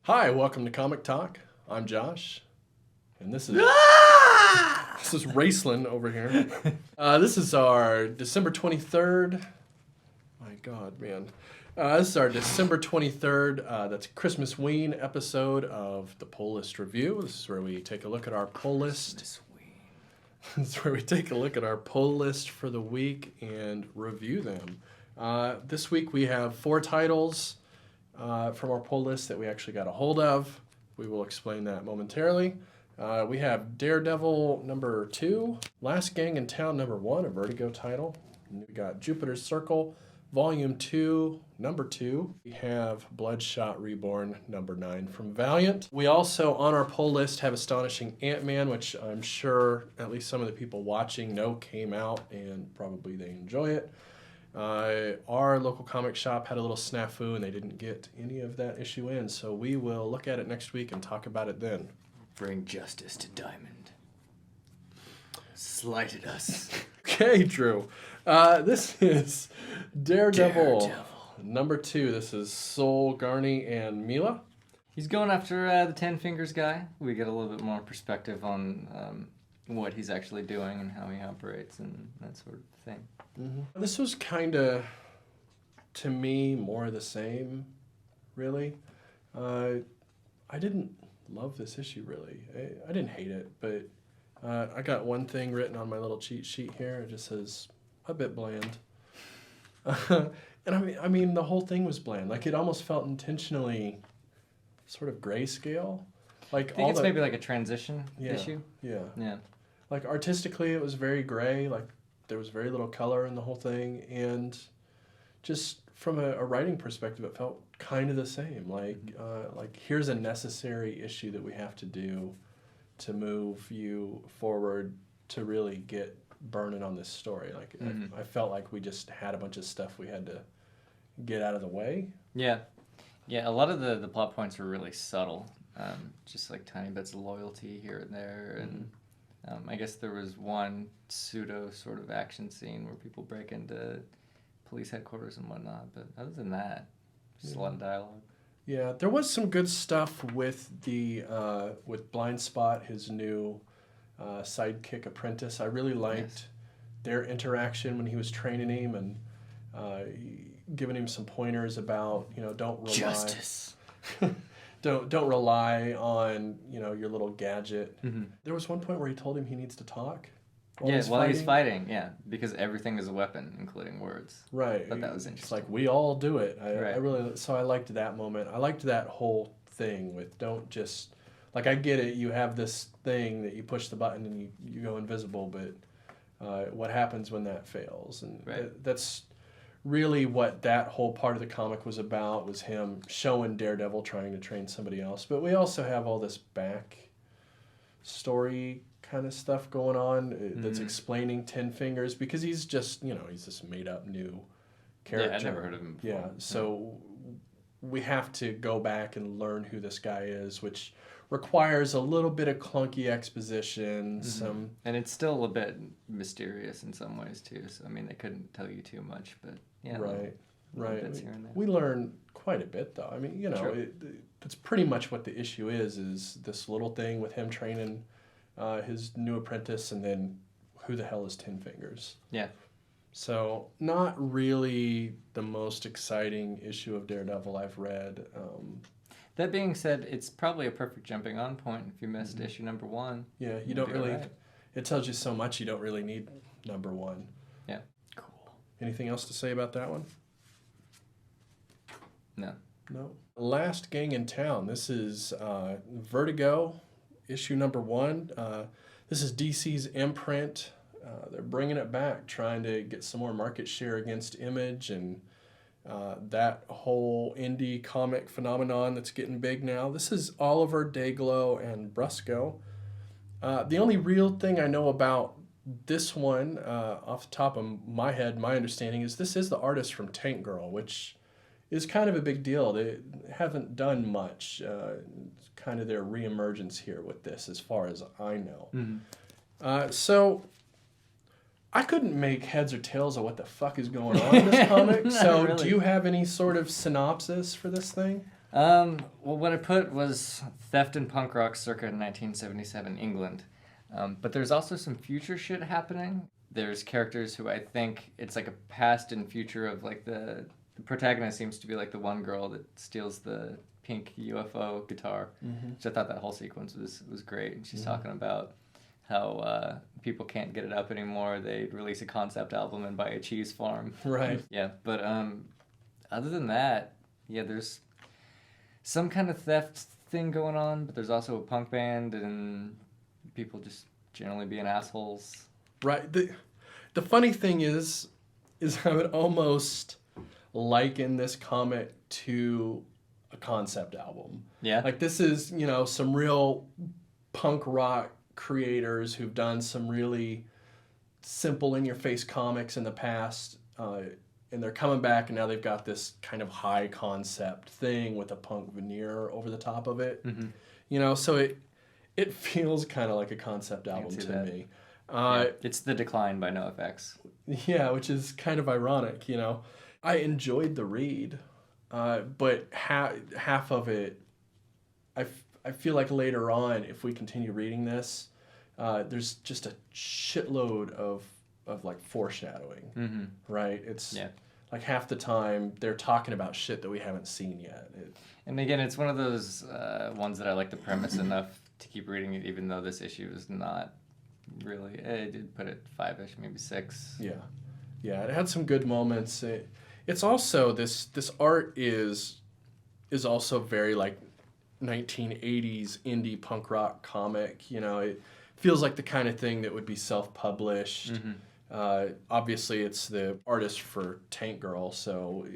Hi, welcome to Comic Talk. I'm Josh, and this is Raceland over here. This is our December 23rd. My God, man. This is our December 23rd. That's Christmas-ween episode of the Pull List Review. This is where we take a look at our pull list. This is where we take a look at our pull list for the week and review them. This week we have 4 titles from our pull list that we actually got a hold of. We will explain that momentarily. We have Daredevil number 2, Last Gang in Town number 1, a Vertigo title. And we got Jupiter's Circle, Volume 2, number 2. We have Bloodshot Reborn number 9 from Valiant. We also, on our pull list, have Astonishing Ant-Man, which I'm sure at least some of the people watching know came out, and probably they enjoy it. Our local comic shop had a little snafu and they didn't get any of that issue in, so we will look at it next week and talk about it then. Bring justice to Diamond. Slighted us. Okay, Drew. This is Daredevil number 2. This is Sol Garni and Mila. He's going after the Ten Fingers guy. We get a little bit more perspective on what he's actually doing and how he operates and that sort of thing. Mm-hmm. This was kind of, to me, more of the same, really. I didn't love this issue, really. I didn't hate it, but I got one thing written on my little cheat sheet here. It just says, a bit bland. And I mean, the whole thing was bland. Like, it almost felt intentionally sort of grayscale. Like, I think it's maybe like a transition issue. Yeah. Like, artistically, it was very gray. Like, there was very little color in the whole thing. And just from a writing perspective, it felt kind of the same. Like, here's a necessary issue that we have to do to move you forward to really get burning on this story. Like, I felt like we just had a bunch of stuff we had to get out of the way. Yeah, a lot of the plot points were really subtle. Just like tiny bits of loyalty here and there. And I guess there was one pseudo sort of action scene where people break into police headquarters and whatnot. But other than that, just a lot of dialogue. Yeah, there was some good stuff with the with Blind Spot, his new sidekick apprentice. I really liked their interaction when he was training him and giving him some pointers about, don't rely. Justice. Don't rely on, your little gadget. Mm-hmm. There was one point where he told him he needs to talk. While he's fighting, because everything is a weapon, including words. Right. I thought that was interesting. It's like, we all do it. I liked that moment. I liked that whole thing with don't just, like, I get it, you have this thing that you push the button and you go invisible, but what happens when that fails? And that's really what that whole part of the comic was about, was him showing Daredevil trying to train somebody else. But we also have all this back story kind of stuff going on that's explaining Ten Fingers, because he's just, he's this made-up new character. Yeah, I've never heard of him before. Yeah, so we have to go back and learn who this guy is, which requires a little bit of clunky exposition. And it's still a bit mysterious in some ways, too. So, I mean, they couldn't tell you too much, but yeah. Right. Bits here and there. We learn quite a bit, though. I mean, that's pretty much what the issue is this little thing with him training his new apprentice, and then who the hell is Ten Fingers? Yeah. So, not really the most exciting issue of Daredevil I've read. That being said, it's probably a perfect jumping on point if you missed issue number 1. Yeah, you don't really... Right. It tells you so much, you don't really need number 1. Yeah. Cool. Anything else to say about that one? No. Last Gang in Town. This is Vertigo, issue number 1. This is DC's imprint. They're bringing it back, trying to get some more market share against Image and that whole indie comic phenomenon that's getting big now. This is Oliver Dayglow and Brusco. The only real thing I know about this one, off the top of my head, my understanding is this is the artist from Tank Girl, which is kind of a big deal. They haven't done much. It's kind of their reemergence here with this, as far as I know. Mm-hmm. So I couldn't make heads or tails of what the fuck is going on in this comic. So really. Do you have any sort of synopsis for this thing? Well, what I put was theft and punk rock circa 1977 England. But there's also some future shit happening. There's characters who I think it's like a past and future of like the protagonist seems to be like the one girl that steals the pink UFO guitar. Which I thought that whole sequence was great. And she's talking about how people can't get it up anymore. They release a concept album and buy a cheese farm. Right. Yeah, but other than that, yeah, there's some kind of theft thing going on, but there's also a punk band and people just generally being assholes. Right. The funny thing is I would almost liken this comic to a concept album. Yeah. Like this is, some real punk rock creators who've done some really simple in-your-face comics in the past, and they're coming back and now they've got this kind of high concept thing with a punk veneer over the top of it. So it feels kind of like a concept album to me. It's The Decline by NoFX. Yeah, which is kind of ironic, I enjoyed the read, but half of it, I feel like later on, if we continue reading this, there's just a shitload of like foreshadowing, right? It's like half the time they're talking about shit that we haven't seen yet. And again, it's one of those ones that I like the premise enough to keep reading it, even though this issue is not really. I did put it 5-ish, maybe 6. Yeah, it had some good moments. It's also this art is also very like 1980s indie punk rock comic. It feels like the kind of thing that would be self-published. Obviously, it's the artist for Tank Girl, so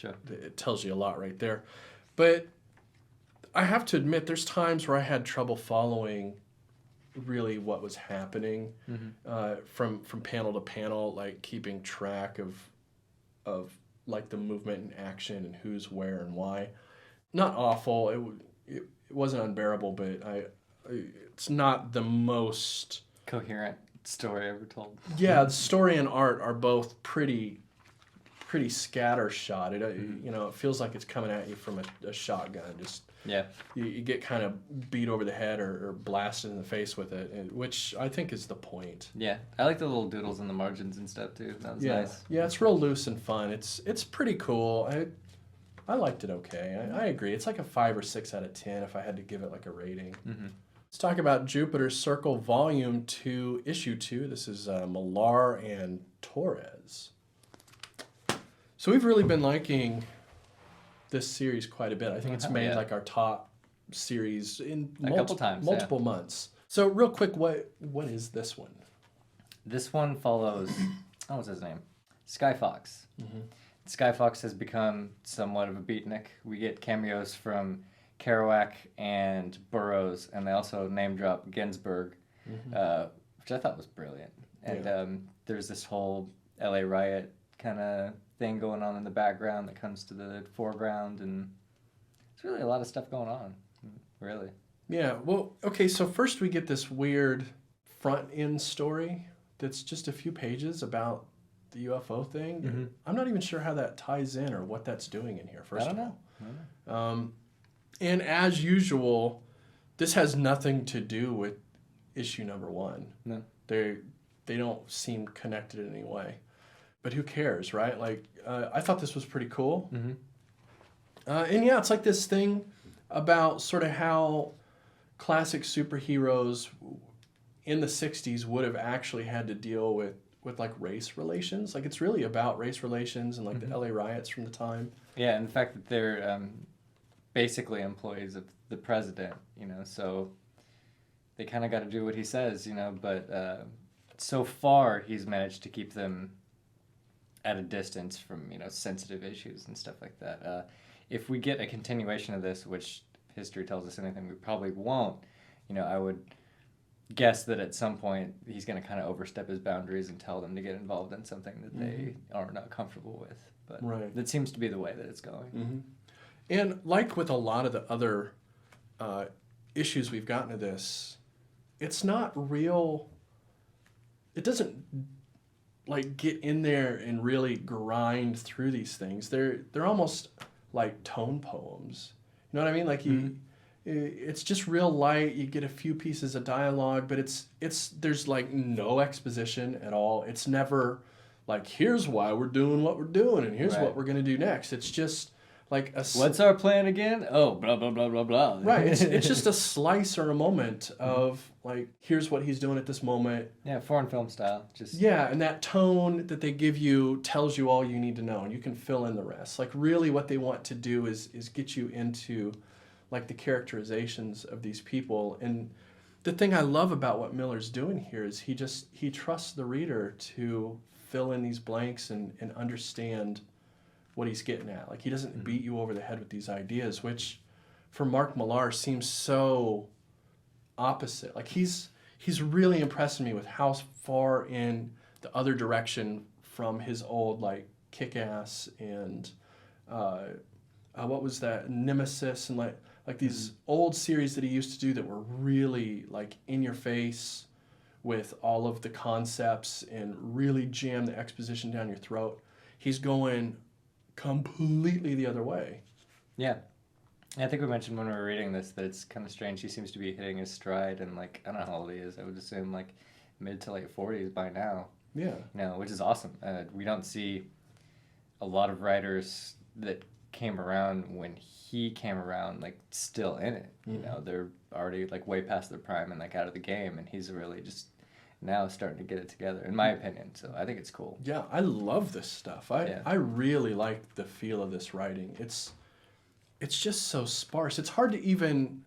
it tells you a lot right there. But I have to admit, there's times where I had trouble following really what was happening from panel to panel, like keeping track of like the movement and action and who's where and why. Not awful. It wasn't unbearable, but it's not the most coherent story ever told. Yeah, the story and art are both pretty scattershot. It feels like it's coming at you from a shotgun. Just you get kind of beat over the head or blasted in the face with it, which I think is the point. Yeah, I like the little doodles in the margins and stuff too. That was nice. Yeah, it's real loose and fun. It's pretty cool. I liked it okay. I agree. It's like a 5 or 6 out of 10 if I had to give it like a rating. Let's talk about Jupiter's Circle Volume 2, Issue 2. This is Millar and Torres. So we've really been liking this series quite a bit. I think it's made like our top series in multiple months. So real quick, what is this one? This one follows, what's his name? Sky Fox. Sky Fox has become somewhat of a beatnik. We get cameos from Kerouac and Burroughs, and they also name drop Ginsberg, which I thought was brilliant. And there's this whole LA riot kind of thing going on in the background that comes to the foreground, and it's really a lot of stuff going on, really. Yeah, well, okay, so first we get this weird front-end story that's just a few pages about the UFO thing. I'm not even sure how that ties in or what that's doing in here, first of all. I don't know. And as usual, this has nothing to do with issue number 1. No. They don't seem connected in any way. But who cares, right? Like, I thought this was pretty cool. And yeah, it's like this thing about sort of how classic superheroes in the 60s would have actually had to deal with like race relations. Like, it's really about race relations and like the LA riots from the time. Yeah, and the fact that they're basically employees of the president, so they kind of got to do what he says, but so far he's managed to keep them at a distance from, sensitive issues and stuff like that. If we get a continuation of this, which history tells us anything we probably won't, I would guess that at some point he's going to kind of overstep his boundaries and tell them to get involved in something that they are not comfortable with. But that seems to be the way that it's going. And like with a lot of the other issues we've gotten to this, it's not real. It doesn't like get in there and really grind through these things. They're almost like tone poems. You know what I mean? Like it's just real light. You get a few pieces of dialogue, but there's like no exposition at all. It's never like, here's why we're doing what we're doing and here's what we're going to do next. It's just like what's our plan again? Oh, blah, blah, blah, blah, blah. Right. It's just a slice or a moment of like, here's what he's doing at this moment. Yeah, foreign film style. Yeah, and that tone that they give you tells you all you need to know, and you can fill in the rest. Like, really what they want to do is get you into like the characterizations of these people. And the thing I love about what Miller's doing here is he trusts the reader to fill in these blanks and understand what he's getting at. Like, he doesn't beat you over the head with these ideas, which for Mark Millar seems so opposite. Like, he's really impressing me with how far in the other direction from his old like Kick-Ass and what was that, Nemesis, and like these old series that he used to do that were really like in your face with all of the concepts and really jam the exposition down your throat. He's going completely the other way. Yeah. I think we mentioned when we were reading this that it's kind of strange. He seems to be hitting his stride, and like, I don't know how old he is. I would assume like mid to late 40s by now. Yeah. You know, which is awesome. We don't see a lot of writers that came around when he came around like still in it. You know, they're already like way past their prime and like out of the game, and he's really just now starting to get it together, in my opinion. So I think it's cool. Yeah, I love this stuff. I really like the feel of this writing. It's just so sparse. It's hard to even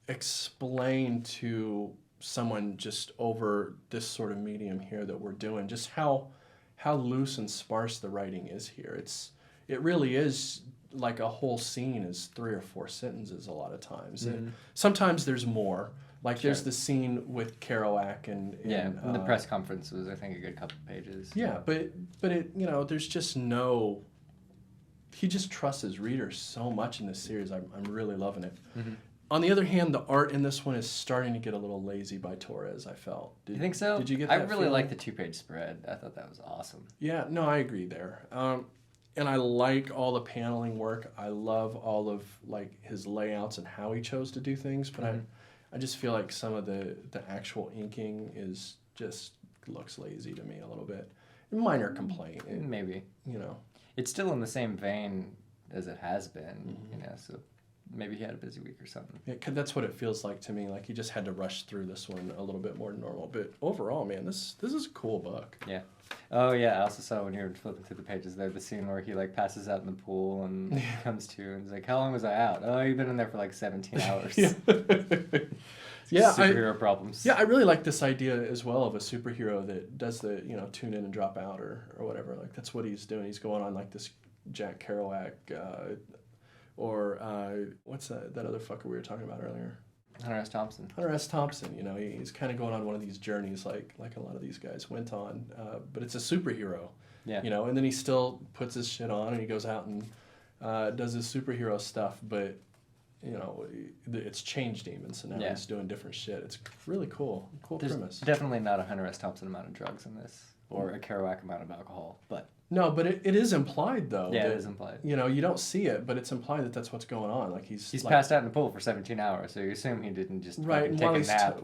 explain to someone just over this sort of medium here that we're doing just how loose and sparse the writing is here. It really is like a whole scene is 3 or 4 sentences a lot of times. And sometimes there's more. Like there's the scene with Kerouac and the press conference was, I think, a good couple pages. Yeah, but it, you know, there's just no. He just trusts his readers so much in this series. I'm really loving it. On the other hand, the art in this one is starting to get a little lazy by Torres, I felt. You think so? Did you get that I really feeling? like the 2-page spread. I thought that was awesome. Yeah, no, I agree there. And I like all the paneling work. I love all of like his layouts and how he chose to do things, but I just feel like some of the actual inking is just looks lazy to me a little bit. Minor complaint. Maybe. You know. It's still in the same vein as it has been, you know, so maybe he had a busy week or something. Yeah, that's what it feels like to me. Like he just had to rush through this one a little bit more than normal. But overall, man, this is a cool book. Yeah. Oh, yeah, I also saw when you were flipping through the pages there, the scene where he, like, passes out in the pool and comes to, and he's like, how long was I out? Oh, you've been in there for, like, 17 hours. Yeah. Superhero problems. Yeah, I really like this idea as well of a superhero that does the, you know, tune in and drop out or whatever. Like, that's what he's doing. He's going on, like, this Jack Kerouac or what's that other fucker we were talking about earlier? Hunter S. Thompson. Hunter S. Thompson, you know, he's kind of going on one of these journeys like a lot of these guys went on, but it's a superhero, you know, and then he still puts his shit on and he goes out and does his superhero stuff, but, you know, it's changed him, and so now he's doing different shit. It's really cool. There's premise. Definitely not a Hunter S. Thompson amount of drugs in this, or a Kerouac amount of alcohol, but... No, but it is implied, though. Yeah, that, it is implied. You know, you don't see it, but it's implied that that's what's going on. Like he's like, passed out in the pool for 17 hours, so you assume he didn't just take a nap.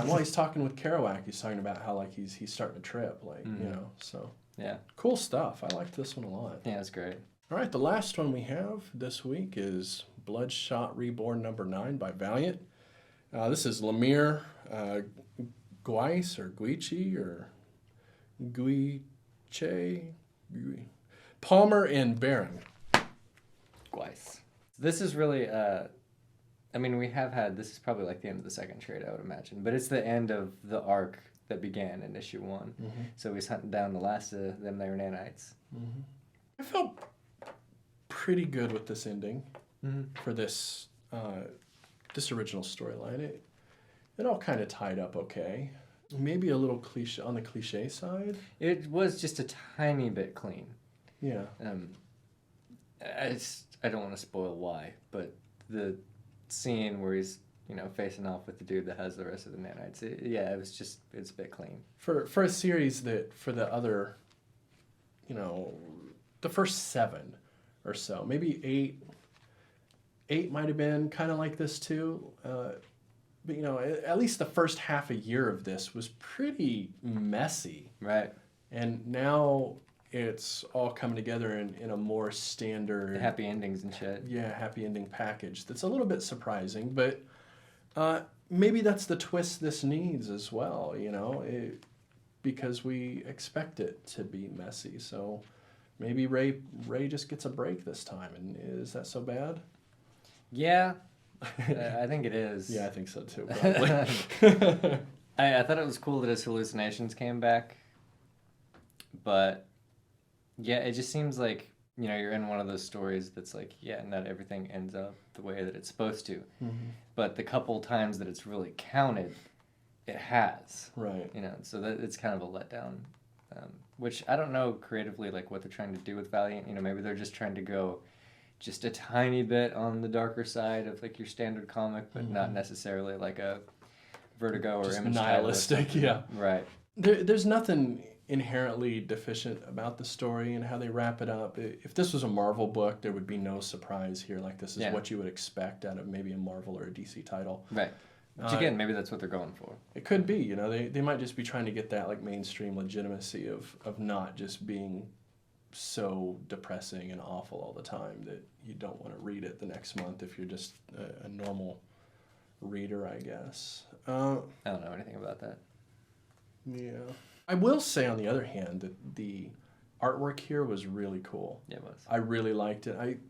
While he's talking with Kerouac, he's talking about how like he's starting to trip, like you know. So cool stuff. I liked this one a lot. Yeah, it's great. All right, the last one we have this week is Bloodshot Reborn #9 by Valiant. This is Lemire Guice or Guiche or Guiche. Palmer and Barron. Guice. This is really, I mean, we have had, this is probably like the end of the second trade, I would imagine, but it's the end of the arc that began in issue 1. So he's hunting down the last of them, they were nanites. I felt pretty good with this ending for this this original storyline. It all kind of tied up okay. Maybe a little cliche on the cliche side. It was just a tiny bit clean. Yeah. I don't want to spoil why, but the scene where he's, you know, facing off with the dude that has the rest of the nanites, it's a bit clean. For a series that for the other, you know, the first 7 or so, maybe 8, 8 might have been kind of like this too. But, you know, at least the first half a year of this was pretty messy. Right. And now it's all coming together in a more standard... The happy endings and shit. Yeah, happy ending package. That's a little bit surprising, but maybe that's the twist this needs as well, you know, because we expect it to be messy. So maybe Ray just gets a break this time. And is that so bad? Yeah. I think it is. Yeah, I think so too, probably. I thought it was cool that his hallucinations came back, but yeah, it just seems like, you know, you're in one of those stories that's like, yeah, not everything ends up the way that it's supposed to, but the couple times that it's really counted, it has. Right. You know, so that it's kind of a letdown, which I don't know creatively like what they're trying to do with Valiant. You know, maybe they're just trying to go just a tiny bit on the darker side of like your standard comic, but not necessarily like a Vertigo or Just Image nihilistic, yeah. Right. There's nothing inherently deficient about the story and how they wrap it up. If this was a Marvel book, there would be no surprise here. Like, this is what you would expect out of maybe a Marvel or a DC title. Right. Which again, maybe that's what they're going for. It could be, you know, they might just be trying to get that like mainstream legitimacy of not just being so depressing and awful all the time that you don't want to read it the next month if you're just a normal reader, I guess. I don't know anything about that. Yeah. I will say, on the other hand, that the artwork here was really cool. Yeah, it was. I really liked it.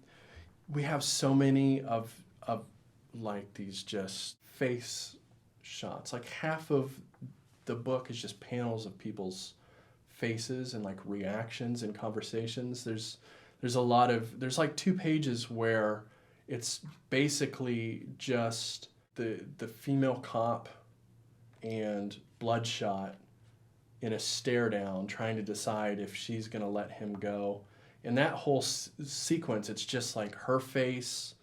We have so many of like these just face shots. Like, half of the book is just panels of people's faces and like reactions and conversations. There's like 2 pages where it's basically just the female cop and Bloodshot in a stare down trying to decide if she's going to let him go. And that whole sequence, it's just like her face,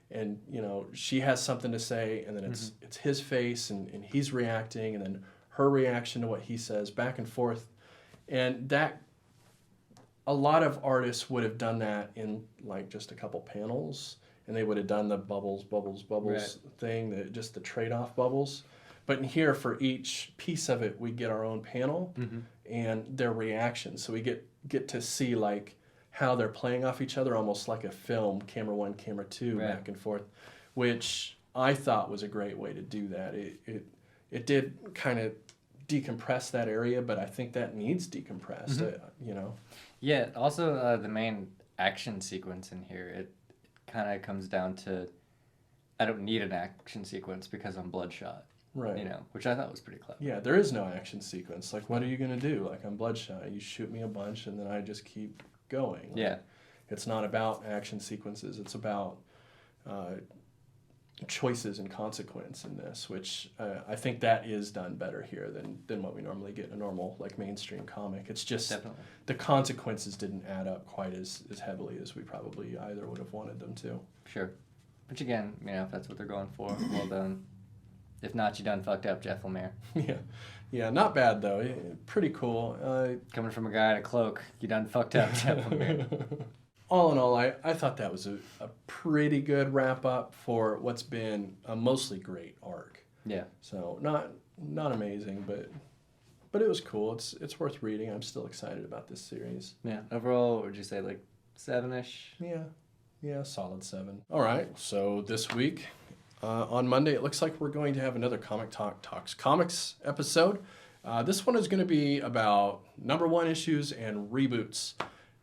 and, you know, she has something to say, and then it's his face, and he's reacting, and then her reaction to what he says, back and forth. And that, a lot of artists would have done that in like just a couple panels, and they would have done the bubbles thing, just the trade-off bubbles. But in here, for each piece of it, we get our own panel and their reactions. So we get to see like how they're playing off each other, almost like a film, camera 1, camera 2, back and forth, which I thought was a great way to do that. It did kind of decompress that area, but I think that needs decompressed, you know. Yeah, also the main action sequence in here, it kind of comes down to, I don't need an action sequence because I'm Bloodshot. Right. You know, which I thought was pretty clever. Yeah, there is no action sequence. Like, what are you going to do? Like, I'm Bloodshot. You shoot me a bunch, and then I just keep going. Like, yeah. It's not about action sequences. It's about choices and consequence in this, which I think that is done better here than what we normally get in a normal, like, mainstream comic. It's just the consequences didn't add up quite as heavily as we probably either would have wanted them to. Sure. Which, again, you know, if that's what they're going for, well done. If not, you done fucked up, Jeff Lemire. Yeah, not bad, though. Pretty cool. Coming from a guy in a cloak, you done fucked up, Jeff Lemire. All in all, I thought that was a pretty good wrap-up for what's been a mostly great arc. Yeah. So, not amazing, but it was cool. It's worth reading. I'm still excited about this series. Yeah. Overall, what would you say, like 7-ish? Yeah, solid 7. All right, so this week... on Monday, it looks like we're going to have another Comic Talk Talks Comics episode. This one is going to be about #1 issues and reboots.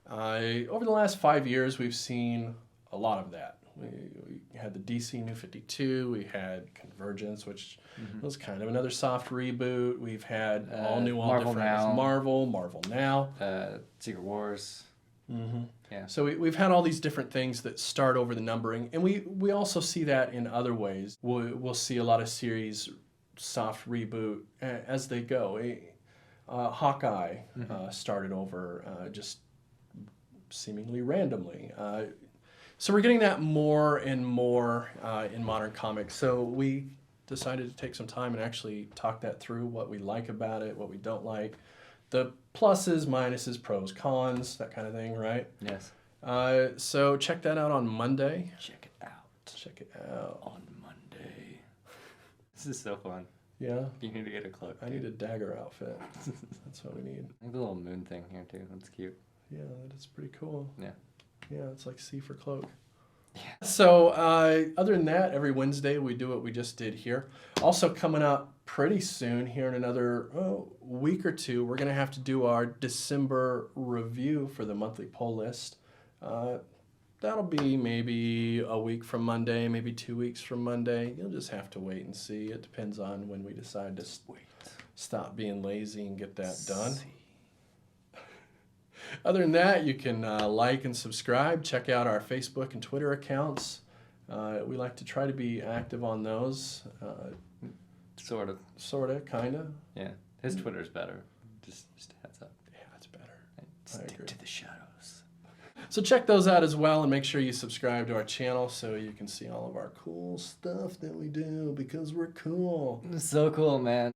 Over the last 5 years, we've seen a lot of that. We had the DC New 52. We had Convergence, which was kind of another soft reboot. We've had all new, all Marvel different. Now. Marvel Now. Secret Wars. Yeah. So we've had all these different things that start over the numbering, and we also see that in other ways. We'll see a lot of series soft reboot as they go. Hawkeye started over just seemingly randomly. So we're getting that more and more in modern comics. So we decided to take some time and actually talk that through, what we like about it, what we don't like. The pluses, minuses, pros, cons, that kind of thing, right? Yes. So check that out on Monday. Check it out. Check it out. on Monday. This is so fun. Yeah. You need to get a cloak. I need a dagger outfit. That's what we need. I like the little moon thing here too. That's cute. Yeah, that is pretty cool. Yeah. Yeah, it's like C for cloak. Yeah. So other than that, every Wednesday we do what we just did here. Also coming up pretty soon here in another week or two, we're going to have to do our December review for the monthly poll list. That'll be maybe a week from Monday, maybe 2 weeks from Monday. You'll just have to wait and see. It depends on when we decide to stop being lazy and get that done. Other than that, you can like and subscribe. Check out our Facebook and Twitter accounts. We like to try to be active on those. Sort of. Sort of, kind of. Yeah. His Twitter's better. Just a heads up. Yeah, it's better. Stick agree. to the shadows. So check those out as well, and make sure you subscribe to our channel so you can see all of our cool stuff that we do, because we're cool. So cool, man.